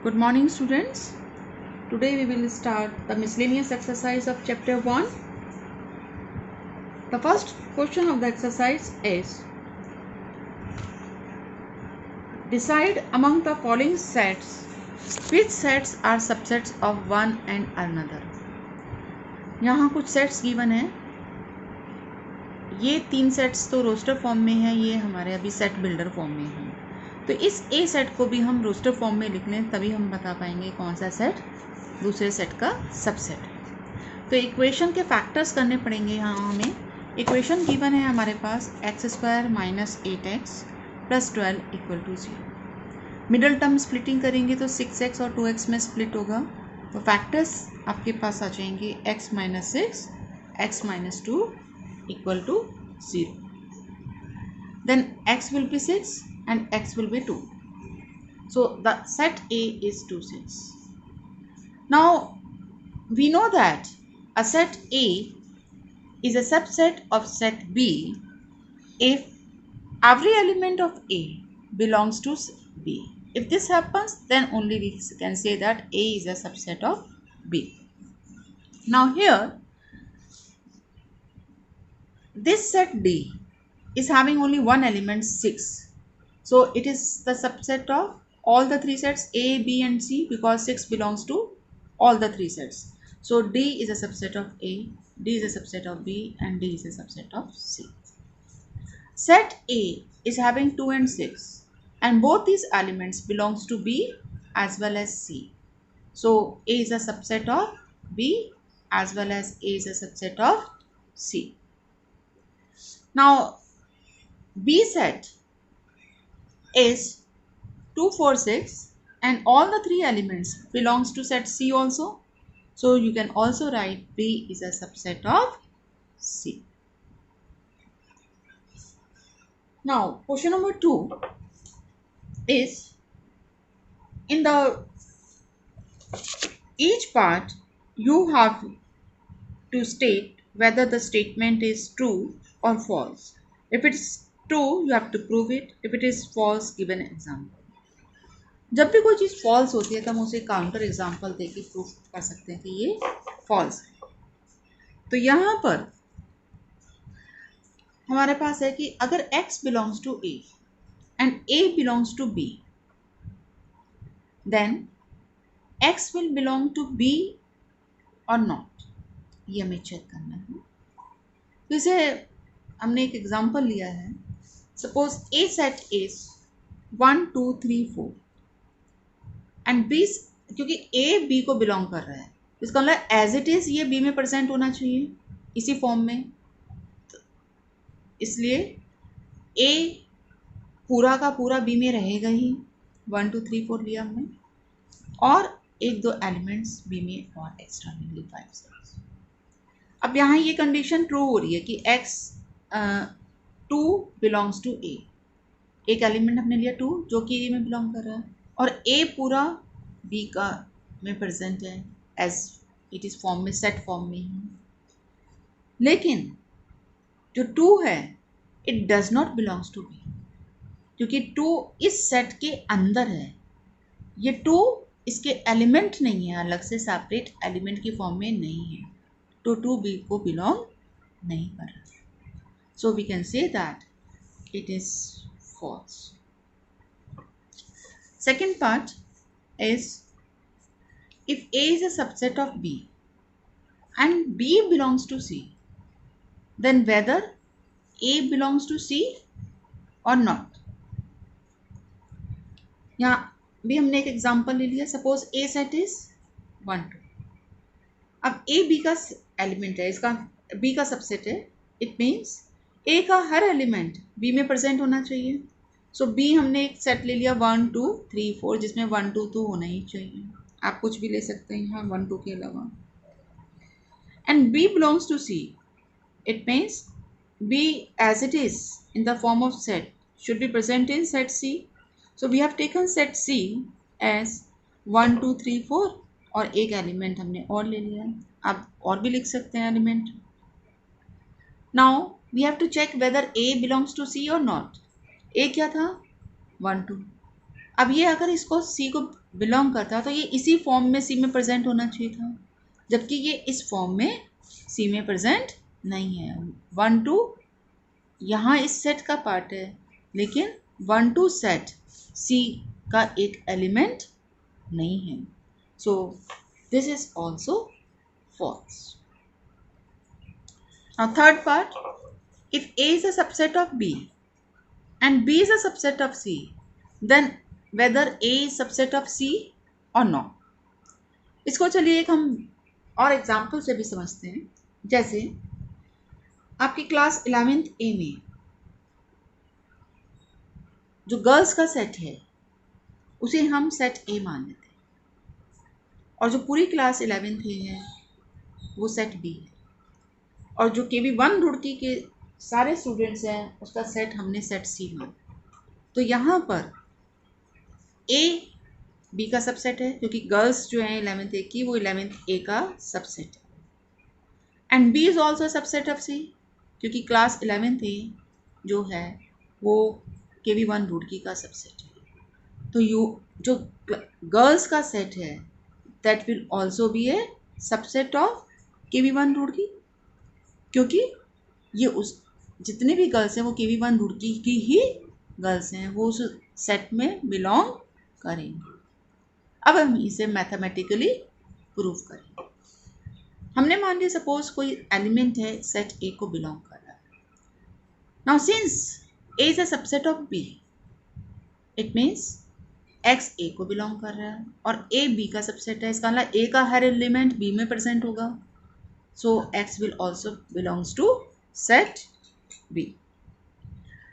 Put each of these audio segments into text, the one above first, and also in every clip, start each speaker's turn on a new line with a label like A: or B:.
A: Good morning, students. Today we will start the miscellaneous exercise of chapter 1. The first question of the exercise is, decide among the following sets which sets are subsets of one and another. यहाँ कुछ sets given है. ये 3 sets तो roster form में है, ये हमारे अभी सेट बिल्डर फॉर्म में है. तो इस ए सेट को भी हम रोस्टर फॉर्म में लिख लें, तभी हम बता पाएंगे कौन सा सेट दूसरे सेट का सबसेट है. तो इक्वेशन के फैक्टर्स करने पड़ेंगे. यहाँ हमें इक्वेशन गिवन है हमारे पास x² minus 8x plus 12 equal to 0. Middle term splitting करेंगे तो 6x और 2x में स्प्लिट होगा. तो फैक्टर्स आपके पास आ जाएंगे x minus 6, x minus 2 equal to 0. Then x will be 6 and x will be 2. So the set A is 2 6. Now we know that a set A is a subset of set B if every element of A belongs to B. If this happens, then only we can say that A is a subset of B. Now here this set D is having only one element 6. So it is the subset of all the 3 sets A, B and C because 6 belongs to all the 3 sets. So D is a subset of A, D is a subset of B and D is a subset of C. Set A is having 2 and 6 and both these elements belongs to B as well as C. So A is a subset of B as well as A is a subset of C. Now B set is 2, 4, 6 and all the 3 elements belongs to set C also. So you can also write B is a subset of C. Now question number 2 is, in the each part you have to state whether the statement is true or false. If it is true, you have to prove it. If it is false, give an example. जब भी कोई चीज़ false होती है तो हम उसे counter example देके proof कर सकते हैं कि ये फॉल्स है. तो यहाँ पर हमारे पास है कि अगर x belongs to a and a belongs to b, then x will belong to b और नॉट. ये हमें चेक करना है. तो इसे हमने एक एग्जाम्पल लिया है. Suppose a set is 1 2 3 4 and B, क्योंकि A B को बिलोंग कर रहा है, इसका मतलब एज इट इज ये B में प्रेजेंट होना चाहिए इसी फॉर्म में. तो इसलिए A पूरा का पूरा B में रहेगा ही. 1 2 3 4 लिया हमने और 1 2 एलिमेंट्स B में और एक्स्ट्रा में लिए 5 6. अब यहाँ ये कंडीशन ट्रू हो रही है कि x 2 बिलोंग्स टू A. एक एलिमेंट हमने लिया 2 जो कि A में बिलोंग कर रहा है और A पूरा B का में प्रेजेंट है एज इट इज फॉर्म में, सेट फॉर्म में ही. लेकिन जो 2 है it does not belongs to B क्योंकि 2 इस सेट के अंदर है. ये 2 इसके एलिमेंट नहीं है, अलग से सेपरेट एलिमेंट की फॉर्म में नहीं है, तो 2 B को बिलोंग नहीं कर रहा. So we can say that it is false. Second part is, if A is a subset of B and B belongs to C, then whether A belongs to C or not. यहाँ भी हमने एक example ले लिया. Suppose A set is 1 2. अब A B का element है, इसका B का सबसेट है. इट मीन्स A का हर एलिमेंट B में प्रेजेंट होना चाहिए. सो B हमने एक सेट ले लिया 1 2 3 4 जिसमें 1 2 तो होना ही चाहिए. आप कुछ भी ले सकते हैं यहाँ 1 2 के अलावा. And B belongs to C. It means B as it is in the form of set should be present in set C. So we have taken set C as 1 2 3 4 और एक एलिमेंट हमने और ले लिया. आप और भी लिख सकते हैं element. Now we have to check whether A belongs to C और नॉट. A क्या था 1 2. अब ये अगर इसको सी को बिलोंग करता तो ये इसी फॉर्म में सी में प्रेजेंट होना चाहिए था, जबकि ये इस फॉर्म में सी में प्रेजेंट नहीं है। 1 2 यहाँ इस सेट का पार्ट है, लेकिन 1 2 सेट सी का एक एलिमेंट नहीं है। So this is also false. Now third part, if A is a subset of B and B is a subset of C, then whether A is subset of C or not. इसको चलिए एक हम और example से भी समझते हैं। जैसे आपकी क्लास 11th A में जो गर्ल्स का सेट है उसे हम सेट A मान लेते हैं, और जो पूरी क्लास 11th A है वो सेट B है, और जो KB1 रुड़की के सारे स्टूडेंट्स हैं उसका सेट हमने सेट C माना। तो यहाँ पर A B का सबसेट है, क्योंकि गर्ल्स जो है 11th A की वो 11th A का सबसेट है, and B is also subset of C, क्योंकि क्लास 11th A जो है वो KB1 रुड़की का सबसेट है। तो जो गर्ल्स का सेट है that will also be A subset of KB1 Roorkee, क्योंकि ये उस जितने भी गर्ल्स हैं वो KB1 रुड़की की ही गर्ल्स हैं, वो उस सेट में बिलोंग करेंगे। अब हम इसे मैथमेटिकली प्रूव करेंगे। हमने मान लिया सपोज कोई एलिमेंट है सेट ए को बिलोंग कर रहा है। Now since A is a subset of B, it means x A को बिलोंग कर रहा है और ए बी का सबसेट है, इसका मतलब ए का हर एलिमेंट बी में प्रेजेंट होगा। So x will also belongs to set B.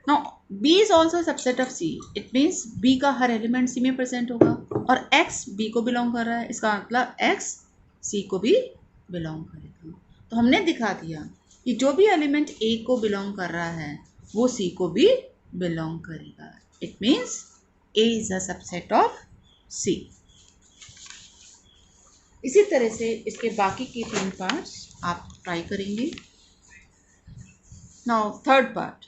A: Now B is also a subset of C. It means B का हर एलिमेंट C में प्रेजेंट होगा, और X B को बिलोंग कर रहा है, इसका मतलब X C को भी बिलोंग करेगा। तो हमने दिखा दिया कि जो भी एलिमेंट A को बिलोंग कर रहा है वो C को भी बिलोंग करेगा। It means A is a subset of C. इसी तरह से इसके बाकी के 3 पार्ट्स आप ट्राई करेंगे। Now third part,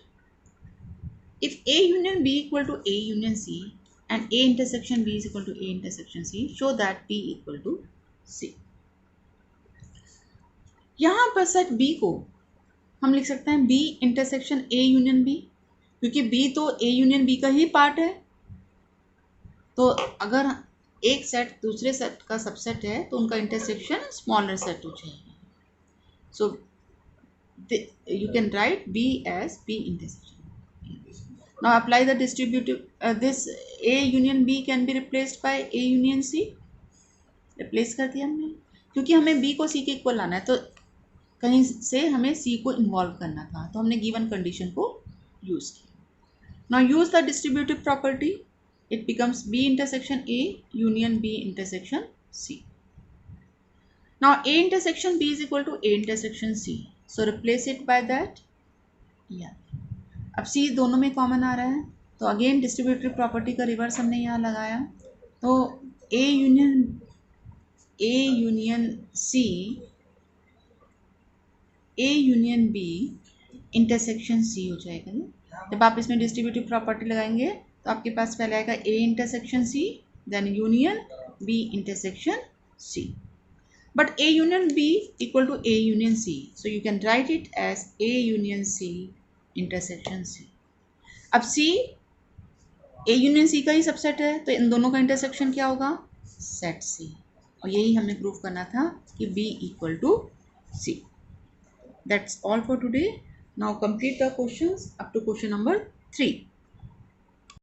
A: if A union B equal to A union C and A intersection B is equal to A intersection C, show that P equal to C. यहाँ पर सेट B को हम लिख सकते हैं B intersection A union B, क्योंकि B तो A union B का ही पार्ट है। तो अगर एक सेट दूसरे सेट का सबसेट है तो उनका इंटरसेक्शन स्मॉलर सेट हो जाएगा। सो you can right B as B intersection. Now apply the distributive, this A union B can be replaced by A union C. Replace कर दिया हमने, क्योंकि हमें B को C के इक्वल लाना है, तो कहीं से हमें C को इन्वॉल्व करना था, तो हमने गिवन कंडीशन को यूज किया। Now use the distributive property, it becomes B intersection A union B intersection C. Now A intersection B is equal to A intersection C, so replace it by that. Yeah. अब C दोनों में common आ रहा है, तो again distributive property का reverse हमने यहाँ लगाया, तो A union C A union B intersection C हो जाएगा ना। जब आप इसमें डिस्ट्रीब्यूटिव प्रॉपर्टी लगाएंगे तो आपके पास पहले आएगा A intersection C, then union B intersection C, but A union B equal to A union C, so you can write it as A union C intersection C। अब C A यूनियन C का ही subset है, तो इन दोनों का intersection क्या होगा, set C, और यही हमें प्रूव करना था कि B equal to C। That's all for today. Now complete the questions up to question number 3।